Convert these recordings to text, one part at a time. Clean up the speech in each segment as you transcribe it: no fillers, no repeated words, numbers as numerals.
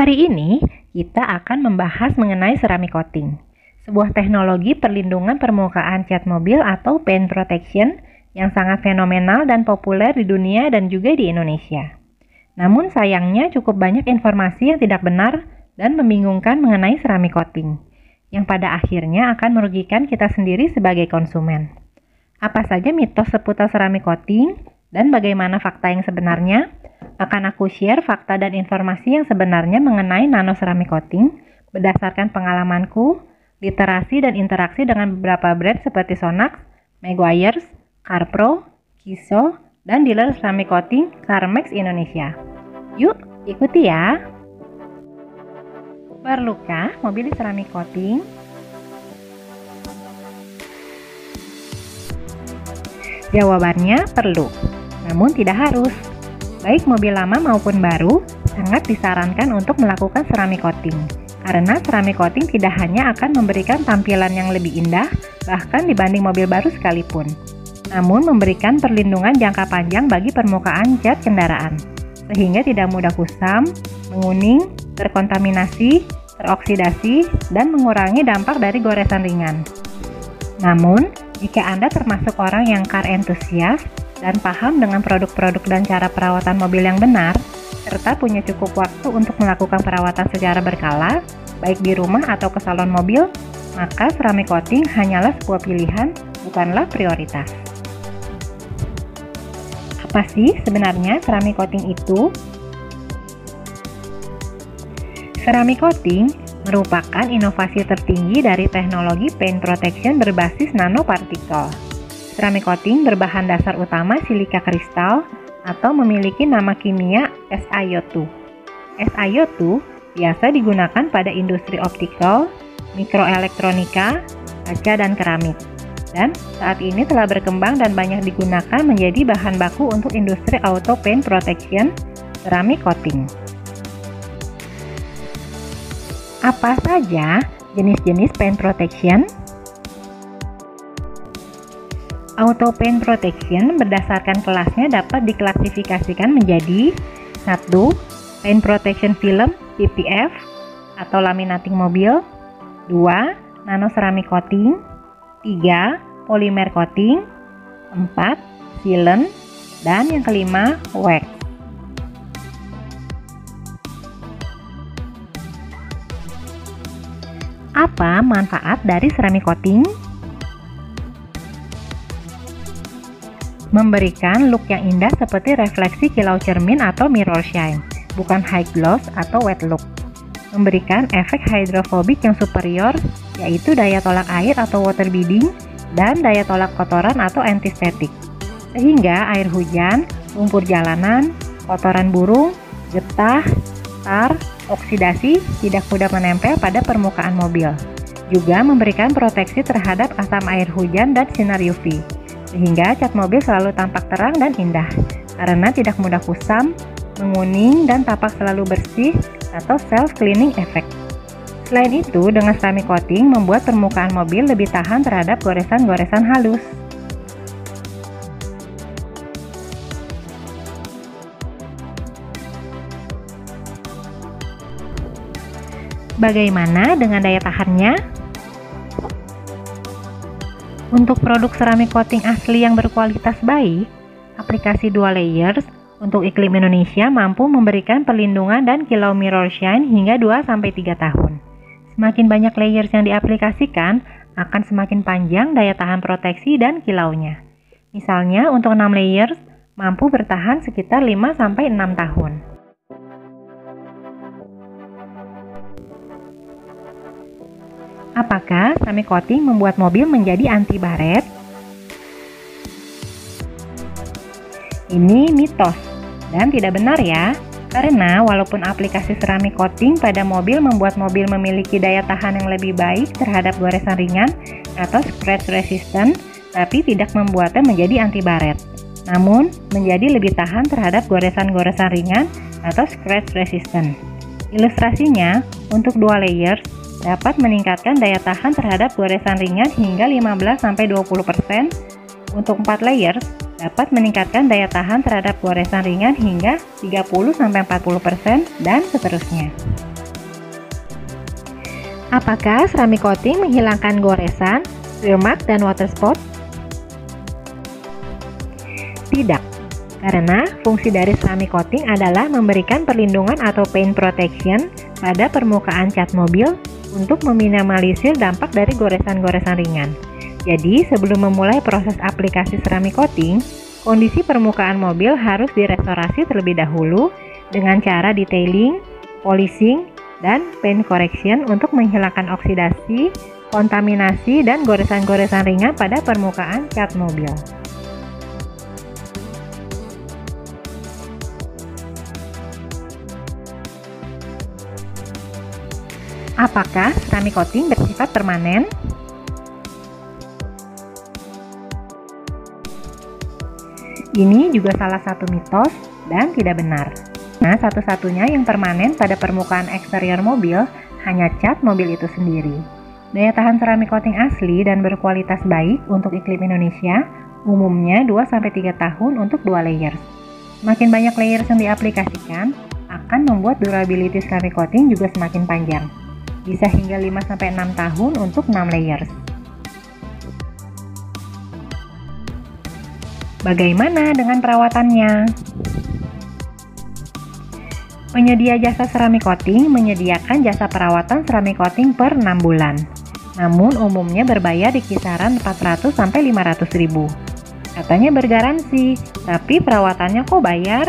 Hari ini, kita akan membahas mengenai ceramic coating, sebuah teknologi perlindungan permukaan cat mobil atau paint protection yang sangat fenomenal dan populer di dunia dan juga di Indonesia. Namun sayangnya cukup banyak informasi yang tidak benar dan membingungkan mengenai ceramic coating, yang pada akhirnya akan merugikan kita sendiri sebagai konsumen. Apa saja mitos seputar ceramic coating dan bagaimana fakta yang sebenarnya? Akan aku share fakta dan informasi yang sebenarnya mengenai nano ceramic coating berdasarkan pengalamanku, literasi dan interaksi dengan beberapa brand seperti Sonax, Meguiar's, CarPro, Kiso, dan dealer ceramic coating Carmex Indonesia. Yuk, ikuti ya! Perlukah mobil ceramic coating? Jawabannya perlu, namun tidak harus. Baik mobil lama maupun baru, sangat disarankan untuk melakukan ceramic coating. Karena ceramic coating tidak hanya akan memberikan tampilan yang lebih indah, bahkan dibanding mobil baru sekalipun, namun memberikan perlindungan jangka panjang bagi permukaan cat kendaraan, sehingga tidak mudah kusam, menguning, terkontaminasi, teroksidasi, dan mengurangi dampak dari goresan ringan. Namun, jika Anda termasuk orang yang car enthusiast, dan paham dengan produk-produk dan cara perawatan mobil yang benar, serta punya cukup waktu untuk melakukan perawatan secara berkala, baik di rumah atau ke salon mobil, maka ceramic coating hanyalah sebuah pilihan, bukanlah prioritas. Apa sih sebenarnya ceramic coating itu? Ceramic coating merupakan inovasi tertinggi dari teknologi paint protection berbasis nanopartikel. Ceramic coating berbahan dasar utama silika kristal atau memiliki nama kimia SiO2. SiO2 biasa digunakan pada industri optikal, mikroelektronika, kaca, dan keramik. Dan saat ini telah berkembang dan banyak digunakan menjadi bahan baku untuk industri auto paint protection ceramic coating. Apa saja jenis-jenis paint protection? Auto paint protection berdasarkan kelasnya dapat diklasifikasikan menjadi 1. Paint protection film PPF atau laminating mobil, 2. Nano ceramic coating, 3. Polymer coating, 4. Sealant, dan yang kelima wax. Apa manfaat dari ceramic coating? Memberikan look yang indah seperti refleksi kilau cermin atau mirror shine, bukan high gloss atau wet look. Memberikan efek hidrofobik yang superior, yaitu daya tolak air atau water beading, dan daya tolak kotoran atau antistatik. Sehingga air hujan, lumpur jalanan, kotoran burung, getah, tar, oksidasi tidak mudah menempel pada permukaan mobil. Juga memberikan proteksi terhadap asam air hujan dan sinar UV. Sehingga cat mobil selalu tampak terang dan indah, karena tidak mudah kusam, menguning, dan tampak selalu bersih atau self-cleaning effect. Selain itu, dengan ceramic coating membuat permukaan mobil lebih tahan terhadap goresan-goresan halus. Bagaimana dengan daya tahannya? Untuk produk ceramic coating asli yang berkualitas baik, aplikasi dual layers untuk iklim Indonesia mampu memberikan perlindungan dan kilau mirror shine hingga 2-3 tahun. Semakin banyak layers yang diaplikasikan, akan semakin panjang daya tahan proteksi dan kilaunya. Misalnya untuk 6 layers, mampu bertahan sekitar 5-6 tahun. Apakah ceramic coating membuat mobil menjadi anti baret? Ini mitos dan tidak benar ya, karena walaupun aplikasi ceramic coating pada mobil membuat mobil memiliki daya tahan yang lebih baik terhadap goresan ringan atau scratch resistant, tapi tidak membuatnya menjadi anti baret, namun menjadi lebih tahan terhadap goresan-goresan ringan atau scratch resistant. Ilustrasinya, untuk 2 layers dapat meningkatkan daya tahan terhadap goresan ringan hingga 15-20%. Untuk 4 layers dapat meningkatkan daya tahan terhadap goresan ringan hingga 30-40% dan seterusnya. Apakah ceramic coating menghilangkan goresan, wear mark, dan water spot? Tidak, karena fungsi dari ceramic coating adalah memberikan perlindungan atau paint protection pada permukaan cat mobil untuk meminimalisir dampak dari goresan-goresan ringan. Jadi, sebelum memulai proses aplikasi ceramic coating, kondisi permukaan mobil harus direstorasi terlebih dahulu dengan cara detailing, polishing, dan paint correction untuk menghilangkan oksidasi, kontaminasi, dan goresan-goresan ringan pada permukaan cat mobil. Apakah ceramic coating bersifat permanen? Ini juga salah satu mitos dan tidak benar. Nah, satu-satunya yang permanen pada permukaan eksterior mobil hanya cat mobil itu sendiri. Daya tahan ceramic coating asli dan berkualitas baik untuk iklim Indonesia umumnya 2-3 tahun untuk 2 layers. Semakin banyak layers yang diaplikasikan akan membuat durability ceramic coating juga semakin panjang. Bisa hingga 5-6 tahun untuk 6 layers. Bagaimana dengan perawatannya? Penyedia jasa ceramic coating menyediakan jasa perawatan ceramic coating per 6 bulan. Namun umumnya berbayar di kisaran 400-500 ribu. Katanya bergaransi, tapi perawatannya kok bayar?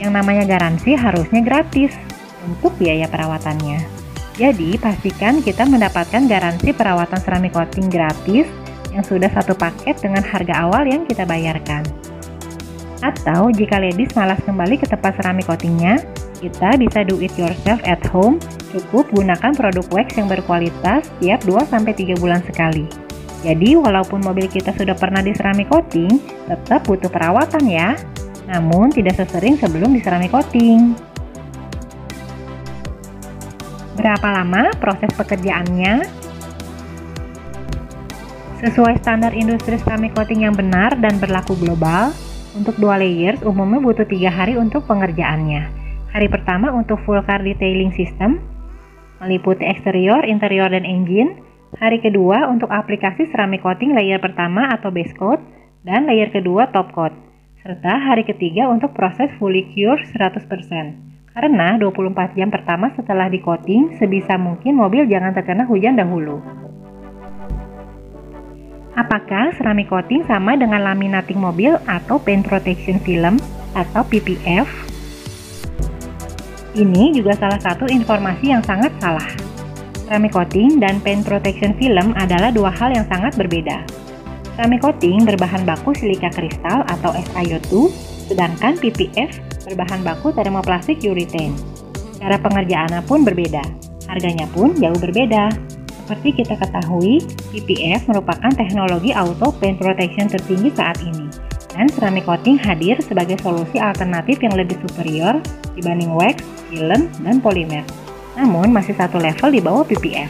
Yang namanya garansi harusnya gratis untuk biaya perawatannya. Jadi pastikan kita mendapatkan garansi perawatan ceramic coating gratis yang sudah satu paket dengan harga awal yang kita bayarkan. Atau jika ladies malas kembali ke tempat ceramic coatingnya, kita bisa do it yourself at home, cukup gunakan produk wax yang berkualitas tiap 2-3 bulan sekali. Jadi walaupun mobil kita sudah pernah di ceramic coating, tetap butuh perawatan ya. Namun tidak sesering sebelum di ceramic coating. Berapa lama proses pekerjaannya? Sesuai standar industri ceramic coating yang benar dan berlaku global, untuk 2 layers umumnya butuh 3 hari untuk pengerjaannya. Hari pertama untuk full car detailing system, meliputi eksterior, interior, dan engine. Hari kedua untuk aplikasi ceramic coating layer pertama atau base coat, dan layer kedua top coat. Serta hari ketiga untuk proses fully cure 100%. Karena 24 jam pertama setelah di coating, sebisa mungkin mobil jangan terkena hujan dahulu. Apakah ceramic coating sama dengan laminating mobil atau paint protection film atau PPF? Ini juga salah satu informasi yang sangat salah. Ceramic coating dan paint protection film adalah dua hal yang sangat berbeda. Ceramic coating berbahan baku silika kristal atau SiO2, sedangkan PPF berbahan baku termoplastik urethane. Cara pengerjaannya pun berbeda, harganya pun jauh berbeda. Seperti kita ketahui, PPF merupakan teknologi auto paint protection tertinggi saat ini. Dan ceramic coating hadir sebagai solusi alternatif yang lebih superior dibanding wax, film, dan polimer. Namun masih satu level di bawah PPF.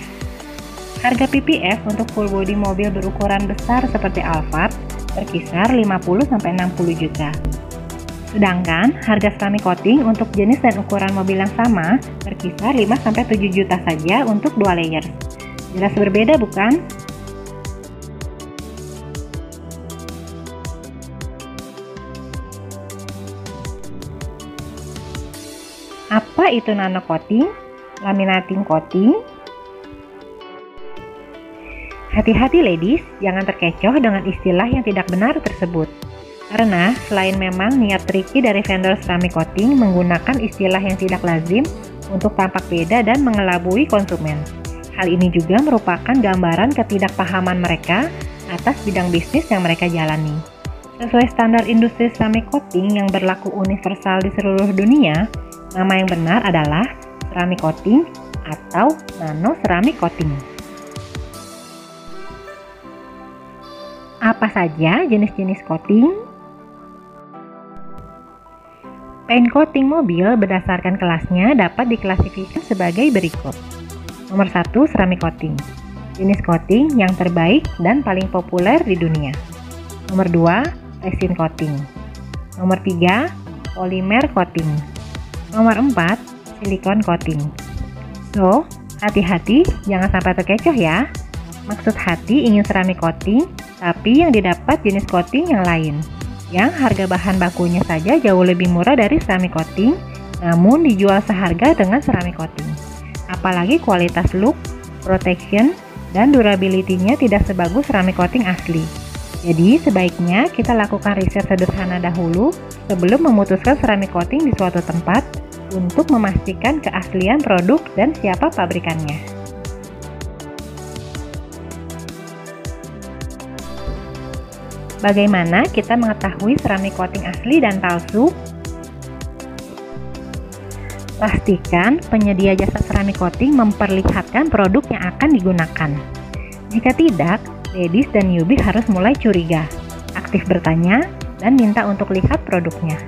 Harga PPF untuk full body mobil berukuran besar seperti Alphard berkisar 50-60 juta. Sedangkan harga ceramic coating untuk jenis dan ukuran mobil yang sama berkisar 5-7 juta saja untuk 2 layers. Jelas berbeda bukan? Apa itu nano coating, laminating coating? Hati-hati ladies, jangan terkecoh dengan istilah yang tidak benar tersebut. Karena selain memang niat tricky dari vendor ceramic coating menggunakan istilah yang tidak lazim untuk tampak beda dan mengelabui konsumen. Hal ini juga merupakan gambaran ketidakpahaman mereka atas bidang bisnis yang mereka jalani. Sesuai standar industri ceramic coating yang berlaku universal di seluruh dunia, nama yang benar adalah ceramic coating atau nano ceramic coating. Apa saja jenis-jenis coating? Paint coating mobil berdasarkan kelasnya dapat diklasifikasikan sebagai berikut. Nomor 1, ceramic coating. Jenis coating yang terbaik dan paling populer di dunia. Nomor 2, resin coating. Nomor 3, polymer coating. Nomor 4, silikon coating. So, Hati-hati, jangan sampai terkecoh ya. Maksud hati ingin ceramic coating, tapi yang didapat jenis coating yang lain, yang harga bahan bakunya saja jauh lebih murah dari ceramic coating, namun dijual seharga dengan ceramic coating. Apalagi kualitas look, protection, dan durability-nya tidak sebagus ceramic coating asli. Jadi sebaiknya kita lakukan riset sederhana dahulu sebelum memutuskan ceramic coating di suatu tempat untuk memastikan keaslian produk dan siapa pabrikannya. Bagaimana kita mengetahui ceramic coating asli dan palsu? Pastikan penyedia jasa ceramic coating memperlihatkan produk yang akan digunakan. Jika tidak, ladies dan newbie harus mulai curiga, aktif bertanya, dan minta untuk lihat produknya.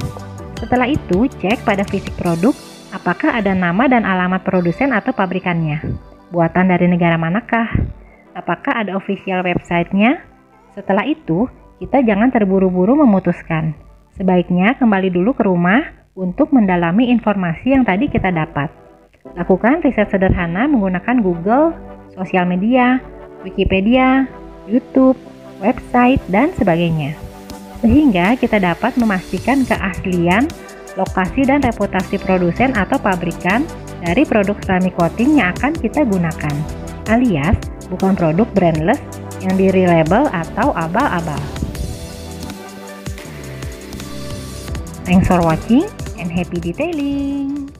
Setelah itu, cek pada fisik produk apakah ada nama dan alamat produsen atau pabrikannya. Buatan dari negara manakah? Apakah ada official website-nya? Setelah itu, kita jangan terburu-buru memutuskan. Sebaiknya kembali dulu ke rumah untuk mendalami informasi yang tadi kita dapat. Lakukan riset sederhana menggunakan Google, sosial media, Wikipedia, YouTube, website, dan sebagainya. Sehingga kita dapat memastikan keaslian, lokasi dan reputasi produsen atau pabrikan dari produk ceramic coating yang akan kita gunakan, alias bukan produk brandless yang di-relabel atau abal-abal. Thanks for watching and happy detailing!